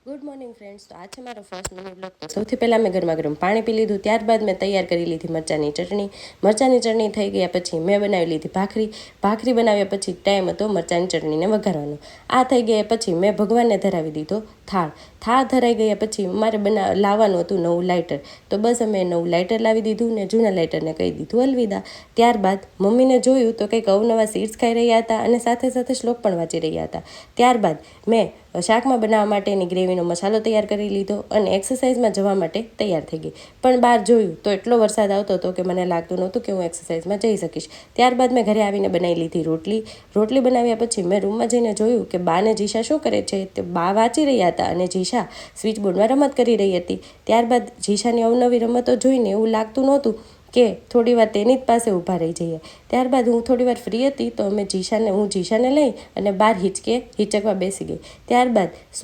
Good morning friends. તો આ છે મારો ફર્સ્ટ મિની બ્લોગ. તો સૌથી પહેલાં મેં ગરમા ગરમ પાણી પી લીધું. ત્યારબાદ મેં તૈયાર કરી લીધી મરચાંની ચટણી થઈ ગયા પછી મેં બનાવી લીધી ભાખરી બનાવ્યા પછી ટાઈમ હતો મરચાંની ચટણીને વઘારવાનો. આ થઈ ગયા પછી મેં ભગવાનને ધરાવી દીધો થાળ ધરાઈ ગયા પછી મારે લાવવાનું હતું નવું લાઇટર. તો બસ અમે નવું લાઇટર લાવી દીધું ને જૂના લાઇટરને કહી દીધું અલવિદા. ત્યારબાદ મમ્મીને જોયું તો કંઈક અવનવા સીડ્સ ખાઈ રહ્યા હતા અને સાથે સાથે શ્લોક પણ વાંચી રહ્યા હતા. ત્યારબાદ મેં શાકમાં બનાવવા માટેની ગ્રેવીનો મસાલો તૈયાર કરી લીધો અને એક્સરસાઇઝમાં જવા માટે તૈયાર થઈ ગઈ. પણ બહાર જોયું તો એટલો વરસાદ આવતો હતો કે મને લાગતું નહોતું કે હું એક્સરસાઇઝમાં જઈ શકીશ. ત્યારબાદ મેં ઘરે આવીને બનાવી લીધી રોટલી બનાવ્યા પછી મેં રૂમમાં જઈને જોયું કે બા ને જીશા શું કરે છે. તે બા વાંચી રહ્યા હતા અને જીશા સ્વિચ બોર્ડમાં રમત કરી રહી હતી. ત્યારબાદ જીશાની અવનવી રમતો જોઈને એવું લાગતું નહોતું કે થોડી વાર તેની જ પાસે ઊભા રહી જઈએ. ત્યારબાદ હું થોડી વાર ફ્રી હતી તો હું જીશાને લઈ અને બહાર હિંચકવા બેસી ગઈ. ત્યારબાદ